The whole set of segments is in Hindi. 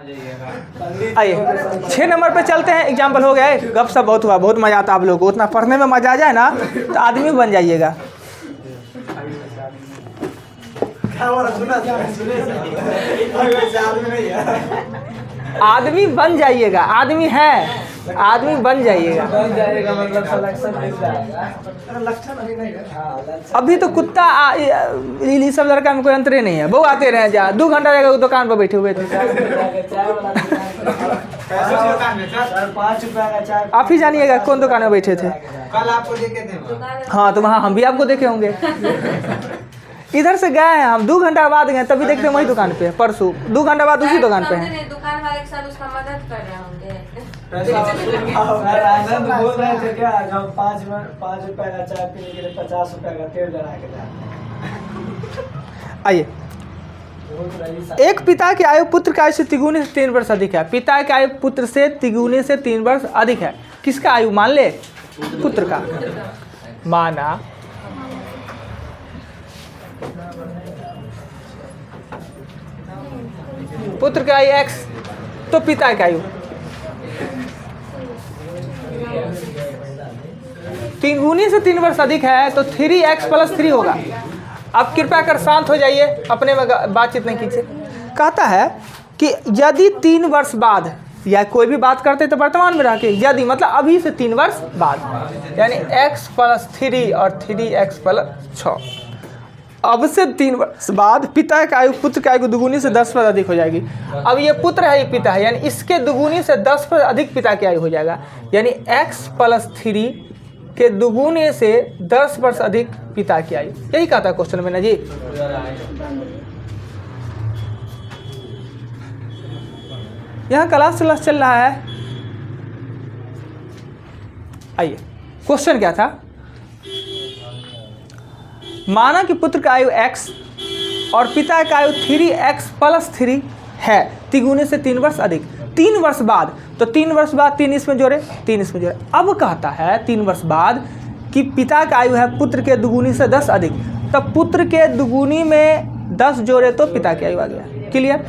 आइए 6 नंबर पे चलते हैं। एग्जाम्पल हो गया, गप सब बहुत हुआ, बहुत मज़ा आता है आप लोगों को। उतना पढ़ने में मज़ा आ जाए ना तो आदमी बन जाइएगा। आदमी बन जाइएगा, आदमी है, आदमी बन जाइएगा। अभी तो कुत्ता ये सब लड़का में कोई अंतर नहीं है। वो आते रहे जा 2 घंटा रहेगा दुकान पर बैठे हुए थे। 5 रुपया का चाय आप ही जानिएगा कौन दुकान में बैठे थे। कल आपको देखे थे। हाँ तो वहाँ हम भी आपको देखे होंगे। इधर से गए हैं हम 2 घंटा बाद गए, तभी देखते हैं वही दुकान पे। परसों 2 घंटा बाद उसी दुकान पे हैं। दुकान वाले के साथ उसका मदद कर रहे होंगे। आनंद बोल रहे थे क्या, जब 5 रुपया का चाय पीने के लिए 50 रुपया का तेल डरा के जाए। आइए, एक पिता की आयु पुत्र की आयु से तिगुने से 3 वर्ष अधिक है। पिता की आयु पुत्र से तिगुने से 3 वर्ष अधिक है। किसका आयु मान ले? पुत्र का। माना पुत्र की आयु x तो पिता की आयु 3 से 3 वर्ष अधिक है तो 3x + 3 होगा। अब कृपया कर शांत हो जाइए, अपने में बातचीत नहीं कीजिए। कहता है कि यदि 3 वर्ष बाद, या कोई भी बात करते तो वर्तमान में रह के, यदि मतलब अभी से 3 वर्ष बाद, यानी x + 3 और 3x + 6, अब से 3 वर्ष बाद पिता की आयु पुत्र की आयु दुगुनी से 10 वर्ष अधिक हो जाएगी। अब ये पुत्र है, ये पिता है, यानी इसके दुगुनी से 10 वर्ष अधिक पिता की आयु हो जाएगा। यानी x + 3 के दुगुने से 10 वर्ष अधिक पिता की आयु। यही कहता है क्वेश्चन में ना जी। यहाँ क्लास चल रहा है। आइए, क्वेश्चन क्या था? माना कि पुत्र का आयु x और पिता का आयु 3x + 3 है, तिगुने से 3 वर्ष अधिक। 3 वर्ष बाद, तो 3 वर्ष बाद 3 इसमें जोड़े, 3 इसमें जोड़े। अब कहता है 3 वर्ष बाद कि पिता का आयु है पुत्र के दुगुनी से 10 अधिक, तब पुत्र के दुगुनी में 10 जोड़े तो पिता की आयु आ गया। क्लियर?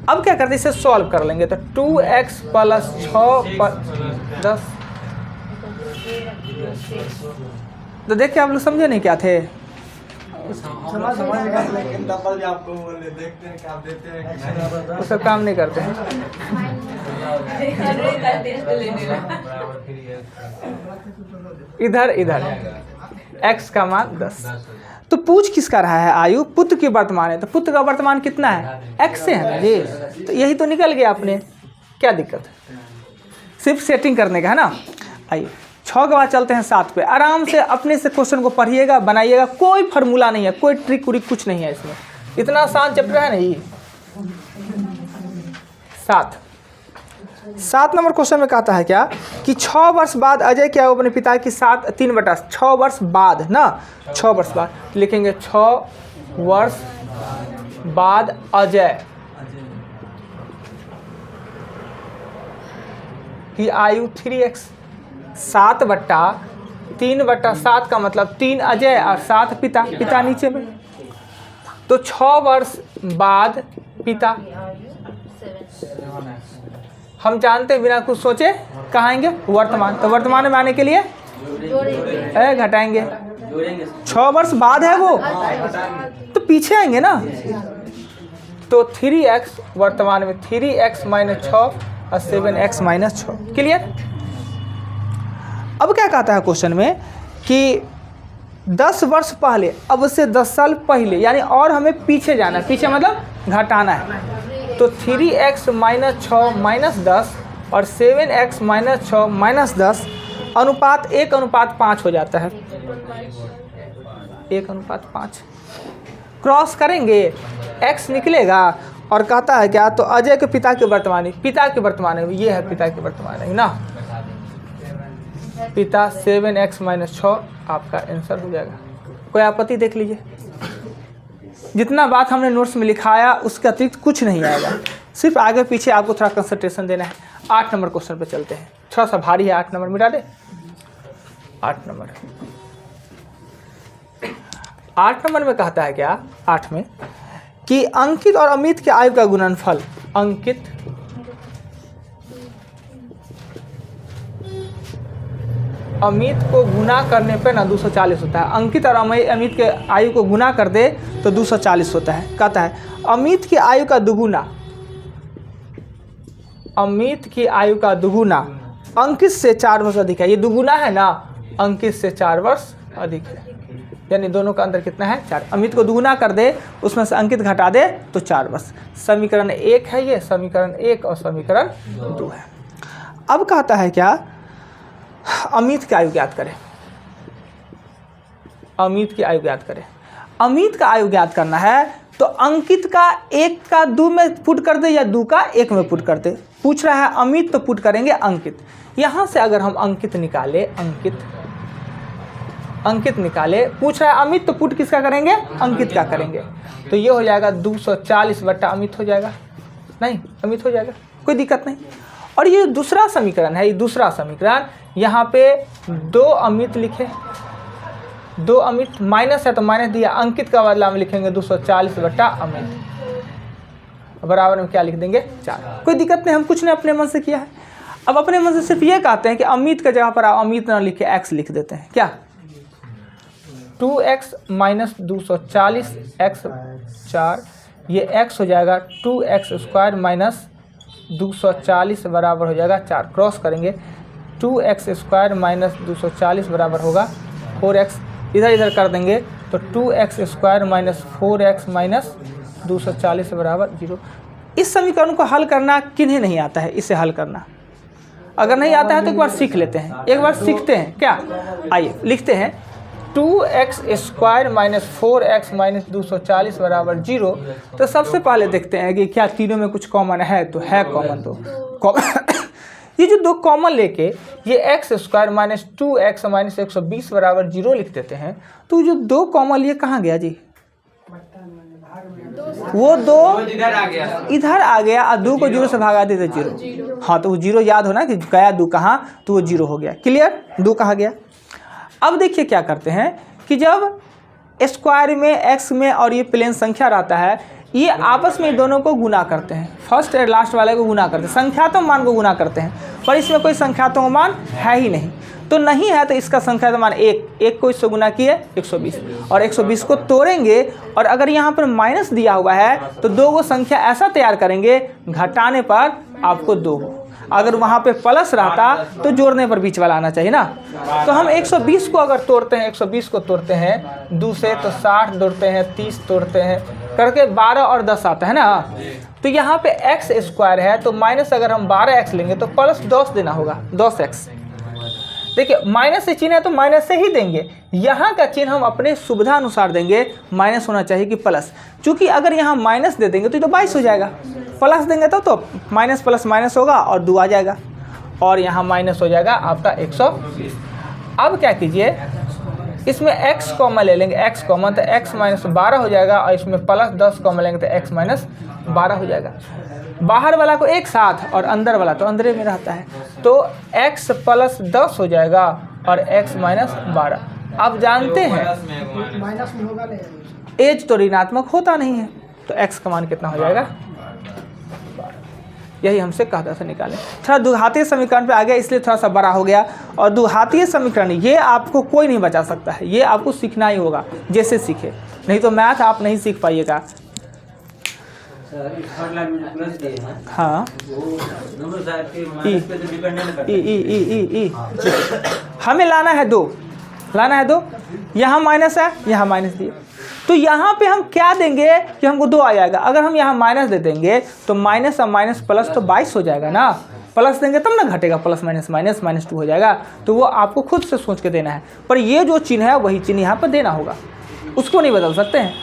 अब क्या करते हैं, इसे सॉल्व कर लेंगे। तो 2x + 6 + 10। तो देखिए आप लोग समझे नहीं क्या थे? समझ गए, लेकिन डबल आपको बोले, देखते हैं क्या आप देते हैं कि नहीं। वो सब काम नहीं करते हैं। इधर x का मान 10। तो पूछ किसका रहा है? आयु पुत्र की वर्तमान है, तो पुत्र का वर्तमान कितना है? x से है ना जी। तो यही तो निकल गया अपने, क्या दिक्कत है? सिर्फ सेटिंग करने का है ना। आइए 6 के बाद चलते हैं 7 पे। आराम से अपने से क्वेश्चन को पढ़िएगा, बनाइएगा। कोई फार्मूला नहीं है, कोई ट्रिक उरिक कुछ नहीं है इसमें। इतना आसान चैप्टर है नहीं। 7 नंबर क्वेश्चन में कहता है क्या कि 6 वर्ष बाद अजय क्या अपने पिता की 3/6 वर्ष बाद ना, 6 वर्ष बाद लिखेंगे। 6 वर्ष बाद अजय की आयु 3x, 7/3/7 का मतलब 3 अजय और 7 पिता, पिता नीचे में। तो 6 वर्ष बाद पिता, हम जानते हैं बिना कुछ सोचे कहाँ आएंगे? वर्तमान। तो वर्तमान में आने के लिए घटाएंगे। 6 वर्ष बाद है वो, तो पीछे आएंगे ना। तो 3x वर्तमान में 3x - 6 और 7x - 6। क्लियर? अब क्या कहता है क्वेश्चन में कि 10 वर्ष पहले, अब से 10 साल पहले, यानी और हमें पीछे जाना है। पीछे मतलब घटाना है। तो 3x - 6 - 10 और 7x - 6 - 10 अनुपात 1:5 हो जाता है। 1:5 क्रॉस करेंगे, x निकलेगा और कहता है क्या? तो अजय के पिता के वर्तमान, पिता के वर्तमान है, ये है पिता के वर्तमान है ना। पिता 7x - 6 आपका आंसर हो जाएगा। कोई आपत्ति देख लीजिए। जितना बात हमने नोट्स में लिखाया उसके अतिरिक्त कुछ नहीं आएगा, सिर्फ आगे पीछे आपको थोड़ा कंसंट्रेशन देना है। 8 नंबर क्वेश्चन पे चलते हैं। थोड़ा सा भारी है 8 नंबर, मिटा दे। 8 नंबर में कहता है क्या? 8 में कि अंकित और अमित के आयु का गुणनफल, अंकित अमित को गुना करने पे ना 240 होता है। अंकित और अमित के आयु को गुना कर दे तो 240 होता है। कहता है अमित की आयु का दुगुना, अमित की आयु का दुगुना अंकित से 4 वर्ष अधिक है। ये दुगुना है ना, अंकित से 4 वर्ष अधिक है, यानी दोनों का अंतर कितना है 4। अमित को दुगुना कर दे, उसमें से अंकित घटा दे तो 4 वर्ष। समीकरण 1 है ये, समीकरण 1 और समीकरण 2 है। अब कहता है क्या, अमित की आयु ज्ञात करें। अमित की आयु ज्ञात करें। अमित का आयु ज्ञात करना है तो अंकित का 1 का 2 में पुट कर दे या 2 का 1 में पुट कर दे। पूछ रहा है अमित तो पुट करेंगे अंकित। यहां से अगर हम अंकित निकाले, अंकित निकाले, पूछ रहा है अमित तो पुट किसका करेंगे, अंकित का करेंगे। तो ये हो जाएगा 240 बट्टा अमित हो जाएगा, नहीं अमित हो जाएगा, कोई दिक्कत नहीं। और ये दूसरा समीकरण है, ये दूसरा समीकरण, यहाँ पे 2 अमित लिखे, 2 अमित माइनस है तो माइनस दिया, अंकित का बदला में लिखेंगे 240 बट्टा अमित, बराबर में क्या लिख देंगे 4। कोई दिक्कत नहीं, हम कुछ ने अपने मन से किया है। अब अपने मन से सिर्फ ये कहते हैं कि अमित की जगह पर अमित ना लिखे x लिख देते हैं। क्या 2x माइनस 240 x 4, ये x हो जाएगा 2x स्क्वायर माइनस 240 बराबर हो जाएगा 4। क्रॉस करेंगे, 2x स्क्वायर माइनस 240 बराबर होगा 4x, इधर इधर कर देंगे तो 2x square minus 4x minus 240 बराबर 0। इस समीकरण को हल करना किन्हें नहीं आता है, इसे हल करना अगर नहीं आता है तो एक बार सीख लेते हैं, एक बार सीखते हैं। क्या, आइए लिखते हैं 2x square minus 4x minus 240 बराबर 0। तो सबसे पहले देखते हैं कि क्या तीनों में कुछ कॉमन है, तो है कॉमन। तो ये जो 2 कॉमन लेके ये x square minus 2x minus 120 बराबर 0 लिख देते हैं। तो जो 2 कॉमन लिए कहाँ गया जी, वो 2 इधर आ गया और 2 को 0 से भागा देते 0। हाँ तो वो 0 याद हो ना कि गया 2 कहाँ, तो वो 0 हो गया। क्लियर, 2 कहाँ गया। अब देखिए क्या करते हैं कि जब स्क्वायर में x में और ये प्लेन संख्या रहता है, ये आपस में दोनों को गुना करते हैं, फर्स्ट और लास्ट वाले को गुना करते हैं, संख्यात्मक मान को गुना करते हैं। पर इसमें कोई संख्यात्मक मान है ही नहीं, तो नहीं है तो इसका संख्यात्मक मान 1 को इससे गुना किए 120, और 120 को तोड़ेंगे और अगर यहाँ पर माइनस दिया हुआ है तो 2 को संख्या ऐसा तैयार करेंगे घटाने पर आपको 2 हो। अगर वहाँ पे प्लस रहता तो जोड़ने पर बीच वाला आना चाहिए ना। तो हम 120 को अगर तोड़ते हैं, 120 को तोड़ते हैं 2 से तो 60 तोड़ते हैं, 30 तोड़ते हैं करके 12 और 10 आता है ना। तो यहाँ पे x स्क्वायर है तो माइनस अगर हम 12x लेंगे तो प्लस 10 देना होगा, 10x। देखिए माइनस से चिन्ह है तो माइनस से ही देंगे, यहाँ का चिन्ह हम अपने सुविधा अनुसार देंगे, माइनस होना चाहिए कि प्लस। चूँकि अगर यहाँ माइनस दे देंगे तो 22 हो जाएगा, प्लस देंगे तो माइनस प्लस माइनस होगा और 2 आ जाएगा, और यहाँ माइनस हो जाएगा आपका 120। अब क्या कीजिए, इसमें x कॉमन ले लेंगे, x कॉमन तो x माइनस 12 हो जाएगा, और इसमें प्लस 10 कॉमन लेंगे तो x माइनस 12 हो जाएगा। बाहर वाला को एक साथ और अंदर वाला तो अंदर में रहता है, तो x प्लस 10 हो जाएगा और x माइनस 12। आप जानते हैं एज तो ऋणात्मक होता नहीं है, तो x का मान कितना हो जाएगा, यही हमसे कहता था निकालें। थोड़ा द्विघातीय समीकरण पे आ गया इसलिए थोड़ा सा बड़ा हो गया, और द्विघातीय समीकरण ये आपको कोई नहीं बचा सकता है, ये आपको सीखना ही होगा जैसे सीखे, नहीं तो मैथ आप नहीं सीख पाइएगा। हाँ ई हमें लाना है 2, लाना है 2, यहाँ माइनस है यहाँ माइनस दिए, तो यहाँ पे हम क्या देंगे कि हमको 2 आ जाएगा। अगर हम यहाँ माइनस दे देंगे तो माइनस और माइनस प्लस तो 22 हो जाएगा ना, प्लस देंगे तब ना घटेगा, प्लस माइनस माइनस माइनस 2 हो जाएगा। तो वो आपको खुद से सोच के देना है, पर ये जो चिन्ह है वही चिन्ह यहाँ पर देना होगा, उसको नहीं बदल सकते हैं।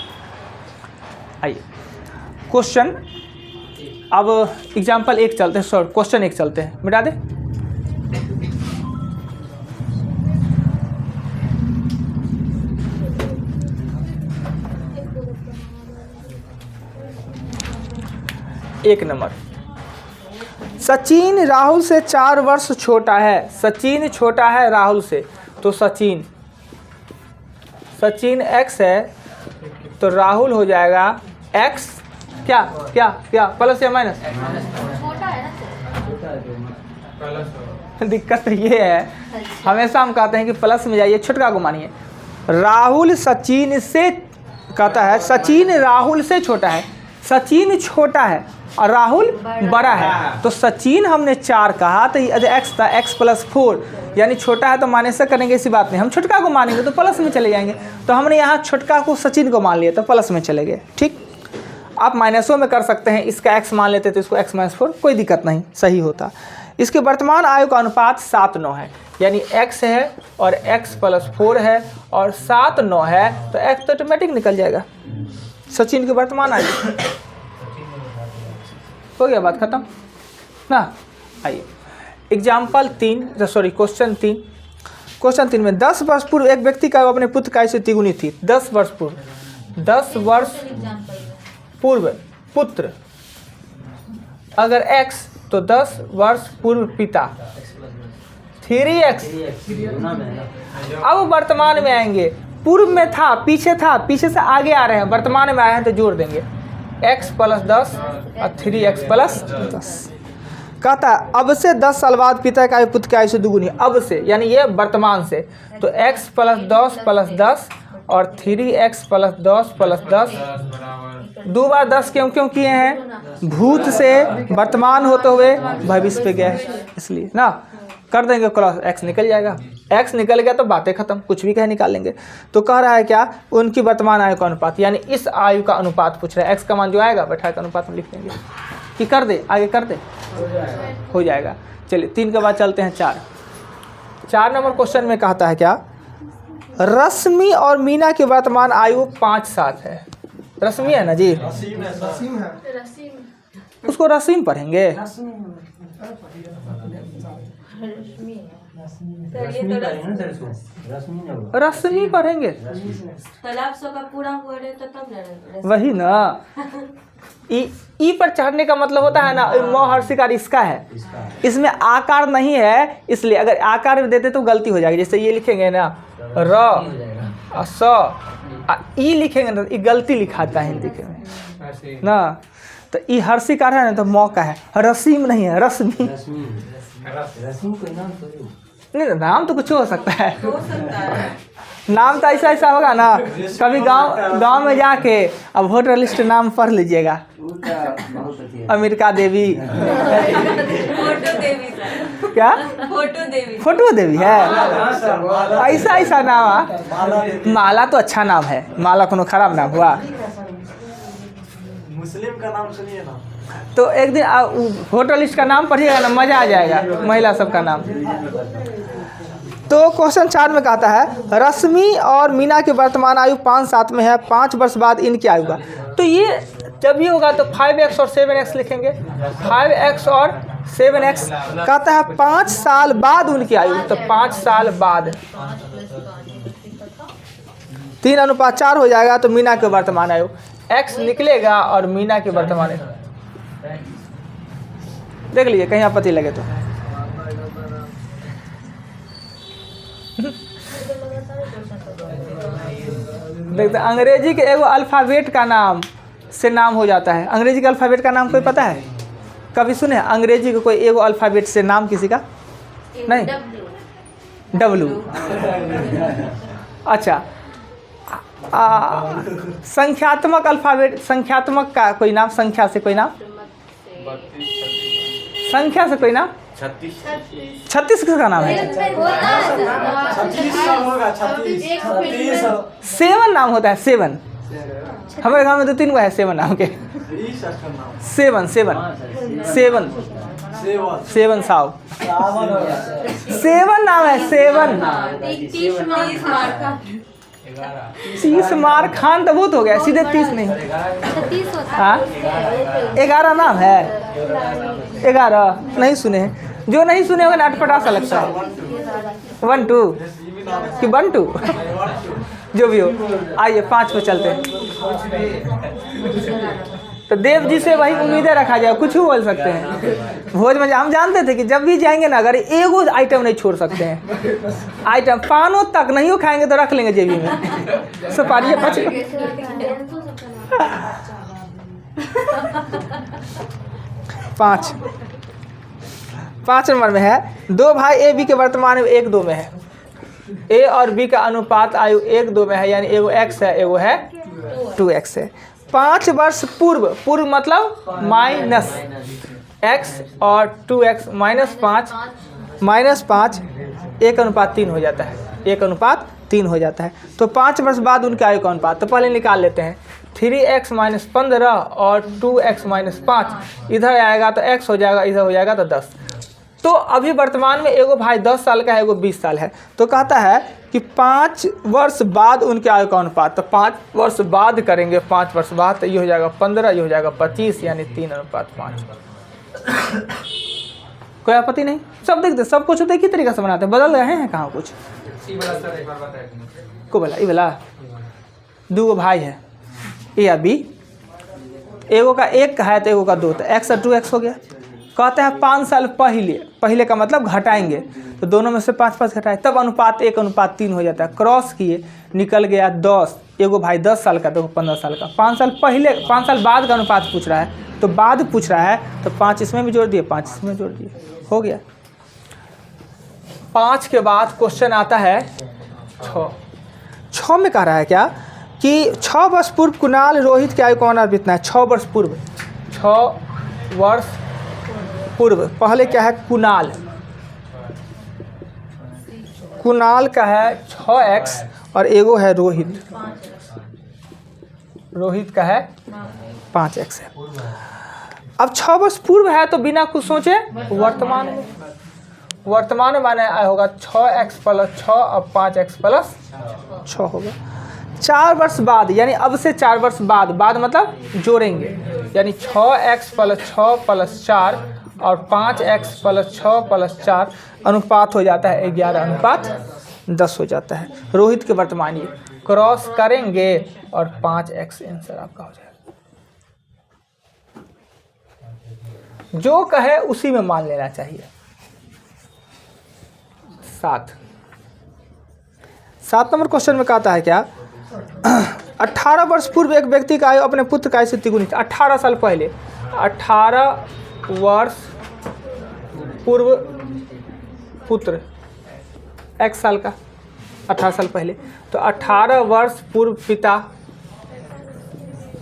आइए क्वेश्चन, अब एग्जाम्पल 1 चलते हैं, सॉरी क्वेश्चन 1 चलते हैं, मिटा दे। एक नंबर, सचिन राहुल से 4 वर्ष छोटा है। सचिन छोटा है राहुल से, तो सचिन x है तो राहुल हो जाएगा x क्या क्या क्या प्लस या माइनस? छोटा है ना दिक्कत तो ये है, हमेशा हम कहते हैं कि प्लस में जाइए, छुटका को मानिए। राहुल सचिन से कहता है, सचिन राहुल से छोटा है, सचिन छोटा है और राहुल बड़ा है। तो सचिन हमने 4 कहा तो ये x था, x + 4 यानी छोटा है तो माइनस से करेंगे, ऐसी बात नहीं। हम छुटका को मानेंगे तो प्लस में चले जाएंगे। तो हमने यहाँ छुटका को सचिन को मान लिया तो प्लस में चले गए। ठीक, आप माइनसों में कर सकते हैं, इसका x मान लेते तो इसको x - 4, कोई दिक्कत नहीं, सही होता। इसके वर्तमान आयु का अनुपात 7:9 है, यानी x है और x + 4 है और 7:9 है तो x तो ऑटोमेटिक निकल जाएगा। सचिन की वर्तमान आयु हो गया, बात खत्म ना। आइए एग्जाम्पल 3 सॉरी क्वेश्चन 3। क्वेश्चन 3 में 10 वर्ष पूर्व एक व्यक्ति का अपने पुत्र का आयु से तिगुनी थी। 10 वर्ष पूर्व, 10 वर्ष पूर्व पुत्र, अगर x तो 10 वर्ष पूर्व पिता 3x। अब वर्तमान में आएंगे, पूर्व में था, पीछे था, पीछे से आगे आ रहे हैं, वर्तमान में आए हैं तो जोड़ देंगे x + 10 और 3x + 10। कहता है अब से 10 साल बाद पिता का आयु पुत्र की आयु से दुगुनी। अब से यानी ये वर्तमान से, तो x + 10 + 10 और 3x + 10 + 10। 2 बार 10 क्यों किए हैं? भूत से वर्तमान होते हुए भविष्य पे गए, इसलिए ना। कर देंगे क्रॉस, x निकल जाएगा। x निकल गया तो बातें खत्म, कुछ भी कहे निकाल लेंगे। तो कह रहा है क्या, उनकी वर्तमान आयु का अनुपात, यानी इस आयु का अनुपात पूछ रहा है। x का मान जो आएगा बैठा के अनुपात में लिख देंगे कि कर दे, आगे कर दे, हो जाएगा। चलिए 3 के बाद चलते हैं 4 नंबर क्वेश्चन में कहता है क्या, रश्मि और मीना की वर्तमान आयु 5-7 है। रश्मि है ना जी, उसको रसीम पढ़ेंगे। रश्मि पढ़ेंगे तालाब सो का पूरा हुआ रहे तो तब ना वही ना। ई पर चढ़ने का मतलब होता है ना, महर्षिकार इसका है, इसमें आकार नहीं है, इसलिए अगर आकार में देते तो गलती हो जाएगी। जैसे ये लिखेंगे ना र स ई लिखेंगे ना, ये गलती लिखाता है हिंदी के में ना। तो ई हर्षिकार है ना तो मौ का है, रसीम नहीं है, रश्मि। नहीं नाम तो कुछ हो सकता है, नाम तो ऐसा होगा ना। कभी गांव में जाके अब वोटर लिस्ट नाम पढ़ लीजिएगा, अमेरिका देवी फोटो देवी क्या, फोटो देवी है, ऐसा नाम है। माला तो अच्छा नाम है, माला कोनो खराब नाम हुआ। मुस्लिम का नाम सुनिए ना, तो एक दिन वोटर लिस्ट का नाम पढ़िएगा ना, मजा आ जाएगा, महिला सबका नाम। तो क्वेश्चन 4 में कहता है रश्मि और मीना की वर्तमान आयु 5-7 में है, 5 वर्ष बाद इनकी आयु का। तो ये जब भी होगा तो 5x और 7x लिखेंगे, 5x और 7x। कहता है 5 साल बाद उनकी आयु, तो 5 साल बाद 3:4 हो जाएगा। तो मीना की वर्तमान आयु x निकलेगा और मीना की वर्तमान आयु देख लीजिए, कहीं आपत्ति लगे तो। देखते अंग्रेजी के एगो अल्फ़ाबेट का नाम से नाम हो जाता है। अंग्रेजी के अल्फ़ाबेट का नाम कोई पता है? कभी सुने अंग्रेजी के कोई एगो अल्फ़ाबेट से नाम किसी का? नहीं, W। अच्छा, संख्यात्मक अल्फ़ाबेट, संख्यात्मक का कोई नाम, संख्या से कोई नाम, संख्या से कोई नाम? 36 किसका नाम है? 7 नाम होता है, 7। हमारे गांव में 2-3 गो है 7 नाम के। 7 साव 7 नाम है, 7। 30 मार खान तो बहुत हो गया, सीधे 30 नहीं। हाँ 11 नाम है, 11 नहीं सुने हैं। जो नहीं सुने होगा अटपटा सा लगता है। 1 2 कि 1 2 जो भी हो। आइए 5 पे चलते हैं। तो देव जी से वही उम्मीदें रखा जाए, कुछ भी बोल सकते हैं। भोज में हम जानते थे कि जब भी जाएंगे ना, अगर एगो आइटम नहीं छोड़ सकते हैं। आइटम पानों तक नहीं हो खाएंगे तो रख लेंगे जेबी में। सुपारी 5 नंबर में है, 2 भाई ए बी के वर्तमान में 1-2 में है। ए और बी का अनुपात आयु 1-2 में है, यानी एगो x है, एगो है 2x है। 5 वर्ष पूर्व मतलब माइनस x और 2x -5 1:3 हो जाता है, 1:3 हो जाता है। तो 5 वर्ष बाद उनके आयु का अनुपात तो पहले निकाल लेते हैं। 3x - 15 और 2x - 5 इधर आएगा तो x हो जाएगा, इधर हो जाएगा तो 10। तो अभी वर्तमान में एगो भाई 10 साल का है, एगो 20 साल है। तो कहता है कि 5 वर्ष बाद उनके आयु का अनुपात, तो 5 वर्ष बाद करेंगे, 5 वर्ष बाद तो ये हो जाएगा 15, ये हो जाएगा 25, यानी 3:5। कोई आपत्ति नहीं? सब देखते, सब कुछ एक ही तरीका से बनाते हैं, बदल रहे हैं कहाँ कुछ। को बोला ये बोला 2 भाई है ए या बी, एगो का 1 का है तो एगो का 2, तो x और 2x हो गया। कहते हैं 5 साल पहले का मतलब घटाएंगे, तो दोनों में से 5 घटाए तब अनुपात 1:3 हो जाता है। क्रॉस किए निकल गया 10, एगो भाई 10 साल का तो 15 साल का। 5 साल पहले 5 साल बाद का अनुपात पूछ रहा है, तो बाद पूछ रहा है तो 5 इसमें भी जोड़ दिए, 5 इसमें जोड़ दिए, हो गया। 5 के बाद क्वेश्चन आता है 6 में कह रहा है क्या कि 6 वर्ष पूर्व कुणाल रोहित की आयु कौन बीतना है। 6 वर्ष पूर्व, 6 वर्ष पूर्व पहले क्या है कुणाल का है 6x और एगो है रोहित का है 5x है। अब 6 वर्ष पूर्व है तो बिना कुछ सोचे वर्तमान में माने होगा 6x + 6 और 5x + 6 होगा। 4 वर्ष बाद यानी अब से 4 वर्ष बाद मतलब जोड़ेंगे, यानी 6x + 6 + 4 और 5x + 6 + 4 अनुपात हो जाता है 11:10 हो जाता है। रोहित के वर्तमान ये क्रॉस करेंगे और 5x आंसर आपका हो जाएगा। जो कहे उसी में मान लेना चाहिए। 7 नंबर क्वेश्चन में कहता है क्या 18 वर्ष पूर्व एक व्यक्ति का आयु अपने पुत्र का आयु से तिगुनी। 18 साल पहले, 18 वर्ष पूर्व पुत्र x साल का, 18 साल पहले, तो 18 वर्ष पूर्व पिता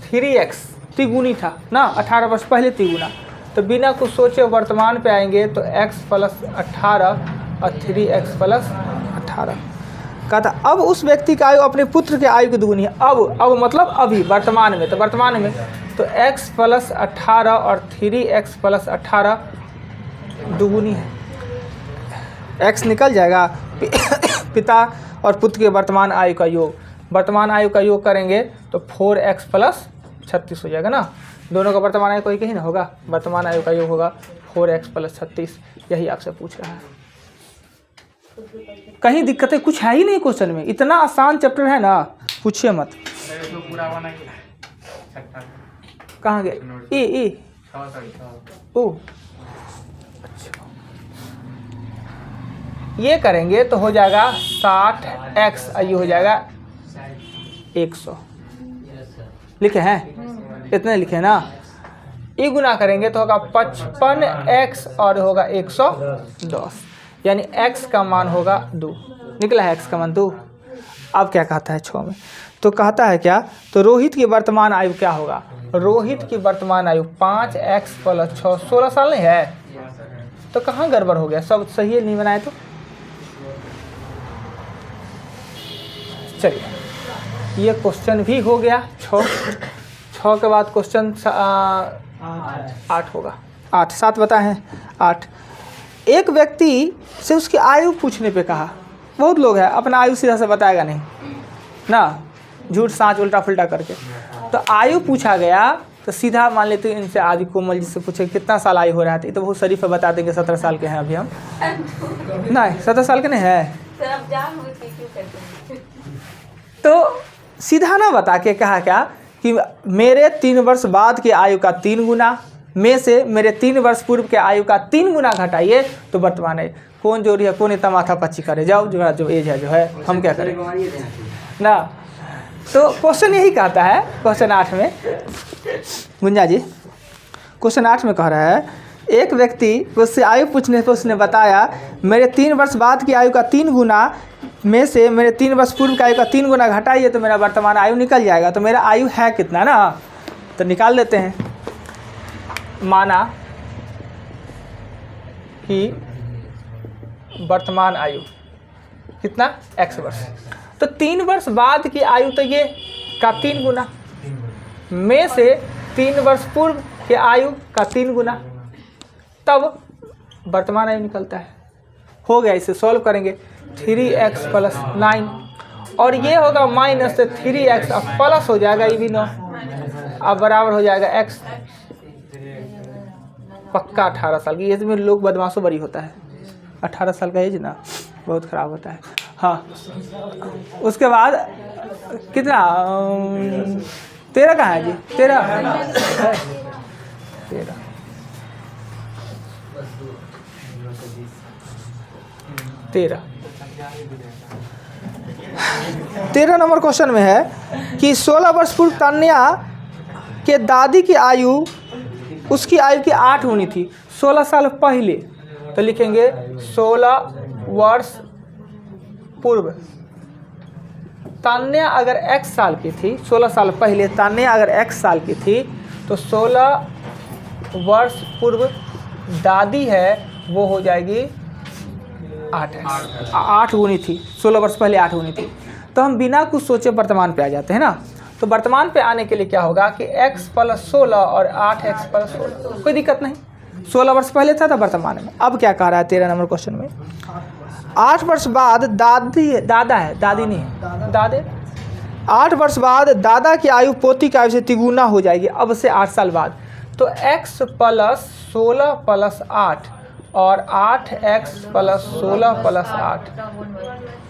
3x तिगुनी था ना, 18 वर्ष पहले तिगुना। तो बिना कुछ सोचे वर्तमान पे आएंगे तो x + 18 और 3x + 18। कहता अब उस व्यक्ति का आयु अपने पुत्र के आयु की दुगुनी है। अब मतलब अभी वर्तमान में, तो वर्तमान में तो x + 18 और 3x + 18 दुगुनी है। x निकल जाएगा, पिता और पुत्र के वर्तमान आयु का योग, वर्तमान आयु का योग करेंगे तो 4x + 36 हो जाएगा ना। दोनों का वर्तमान आयु कोई कहीं ना होगा, वर्तमान आयु का योग होगा 4x + 36। यही आपसे पूछ रहा है। कहीं दिक्कतें कुछ है ही नहीं क्वेश्चन में, इतना आसान चैप्टर है ना, पूछिए मत। कहाँ गए ए ओ अच्छा, ये करेंगे तो हो जाएगा 60x, ये हो जाएगा 100। लिखे हैं, इतने लिखे ना। ये गुना करेंगे तो होगा 55x और होगा 110, यानी x का मान होगा 2। निकला है x का मान 2। अब क्या कहता है 6 में, तो कहता है क्या, तो रोहित की वर्तमान आयु क्या होगा। रोहित की वर्तमान आयु 5x + 6 16 साल नहीं है, तो कहाँ गड़बड़ हो गया, सब सही है नहीं बनाए तो। चलिए ये क्वेश्चन भी हो गया 6 के बाद क्वेश्चन 8 होगा। 8 7 बताए हैं 8। एक व्यक्ति से उसकी आयु पूछने पे कहा, बहुत लोग हैं अपना आयु सीधा से बताएगा नहीं ना, झूठ साँच उल्टा फुल्टा करके। तो आयु पूछा गया तो सीधा मान लेते हैं इनसे आदि कोमल जी से पूछे कितना साल आयु हो रहा है, तो बहुत शरीफ है, बता देंगे 17 साल के हैं अभी हम। नहीं 17 साल के नहीं है, तो सीधा ना बता के कहा क्या कि मेरे 3 वर्ष बाद की आयु का 3 गुना में से मेरे 3 वर्ष पूर्व के आयु का 3 गुना घटाइए तो वर्तमान है। कौन जोड़ी है, कौन इतना माथा पच्ची करे, जाओ जो एज है जो है, हम क्या करें ना। तो क्वेश्चन यही कहता है क्वेश्चन 8 में गुंजा जी क्वेश्चन 8 में कह रहा है, एक व्यक्ति उससे आयु पूछने पर उसने बताया मेरे 3 वर्ष बाद की आयु का 3 गुना में से मेरे 3 वर्ष पूर्व की आयु का 3 गुना घटाइए तो मेरा वर्तमान आयु निकल जाएगा। तो मेरा आयु है कितना ना, तो निकाल लेते हैं। माना कि वर्तमान आयु कितना x वर्ष, तो 3 वर्ष बाद की आयु तो ये का 3 गुना में से 3 वर्ष पूर्व के आयु का 3 गुना, तब वर्तमान आयु निकलता है। हो गया, इसे सॉल्व करेंगे 3x + 9 और ये होगा माइनस 3x, अब प्लस हो जाएगा ये भी 9, अब बराबर हो जाएगा x। पक्का 18 साल की एज में लोग बदमाशों बड़ी होता है। 18 साल का एज ना बहुत ख़राब होता है। हाँ, उसके बाद कितना 13 कहाँ है जी? 13 13 नंबर क्वेश्चन में है कि 16 वर्ष पूर्व तान्या के दादी की आयु उसकी आयु की 8 होनी थी 16 साल पहले, तो लिखेंगे 16 वर्ष पूर्व तान्या अगर x साल की थी, 16 साल पहले तान्या अगर x साल की थी तो 16 वर्ष पूर्व दादी है वो हो जाएगी 8 गुनी थी, 16 वर्ष पहले 8 गुनी थी। तो हम बिना कुछ सोचे वर्तमान पे आ जाते हैं ना। तो वर्तमान पे आने के लिए क्या होगा कि x + 16 और 8x + 16, कोई दिक्कत नहीं। 16 वर्ष पहले था तो वर्तमान में। अब क्या कह रहा है 13 नंबर क्वेश्चन में, 8 वर्ष बाद दादा है, दादी नहीं है, दादे 8 वर्ष बाद दादा की आयु पोती की आयु से तिगुना हो जाएगी अब से 8 साल बाद। तो x + 16 + 8 और 8x + 16 + 8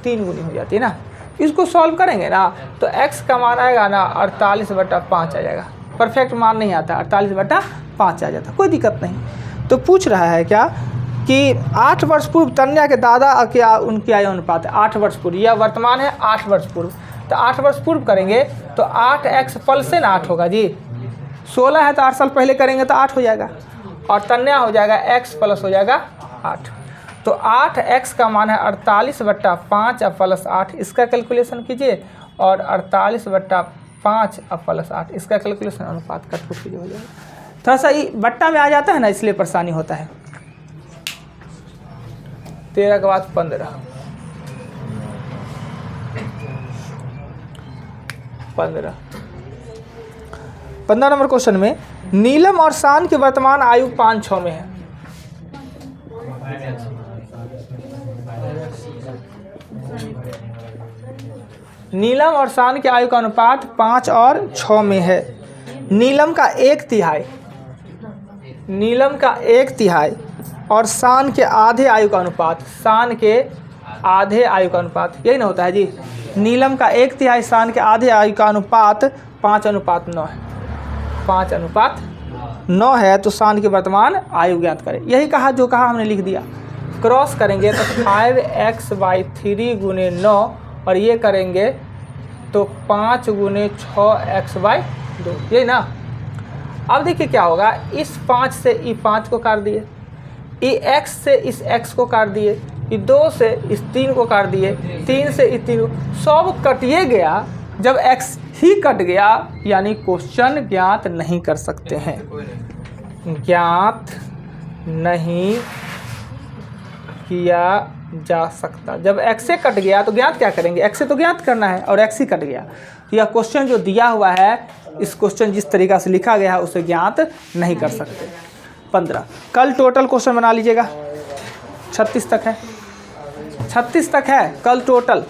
3 गुनी हो जाती है ना। इसको सॉल्व करेंगे ना तो x का मान आएगा ना 48/5 आ जाएगा। परफेक्ट मान नहीं आता, 48/5 आ जाता, कोई दिक्कत नहीं। तो पूछ रहा है क्या कि 8 वर्ष पूर्व तन्या के दादा के उनकी आयु अनुपात है 8 वर्ष पूर्व, यह वर्तमान है 8 वर्ष पूर्व, तो 8 वर्ष पूर्व करेंगे तो 8x प्लस से ना 8 होगा जी, 16 है तो 8 साल पहले करेंगे तो 8 हो जाएगा और तन्या हो जाएगा x प्लस हो जाएगा 8। तो 8x का मान है 48/5 + 8, इसका कैलकुलेशन कीजिए और 48/5 + 8 इसका कैलकुलेशन अनुपात कट कुछ कीजिए, हो जाएगा। थोड़ा सा ये बट्टा में आ जाता है ना इसलिए परेशानी होता है। 13 के बाद 15 नंबर क्वेश्चन में नीलम और शान की वर्तमान आयु 5-6 में है। नीलम और शान की आयु का अनुपात 5 और 6 में है। नीलम का 1/3 और शान के आधे आयु का अनुपात, शान के आधे आयु का अनुपात यही ना होता है जी। नीलम का 1/3 शान के आधे आयु का अनुपात 5:9 है, 5:9 है। तो शान की वर्तमान आयु ज्ञात करें, यही कहा जो कहा हमने लिख दिया। क्रॉस करेंगे तो 5x/3 × 9 और ये करेंगे तो 5 × 6x/2, यही ना। अब देखिए क्या होगा, इस 5 से ई 5 को काट दिए, ई x से इस x को काट दिए, ई 2 से इस 3 को काट दिए, 3 से इस 3 सब कटिए गया। जब x ही कट गया यानी क्वेश्चन ज्ञात नहीं कर सकते हैं, ज्ञात नहीं किया जा सकता। जब x से कट गया तो ज्ञात क्या करेंगे, x से तो ज्ञात करना है और x ही कट गया। तो यह क्वेश्चन जो दिया हुआ है, इस क्वेश्चन जिस तरीक़ा से लिखा गया है उसे ज्ञात नहीं कर सकते। 15 कल टोटल क्वेश्चन बना लीजिएगा, 36 तक है, 36 तक है कल टोटल।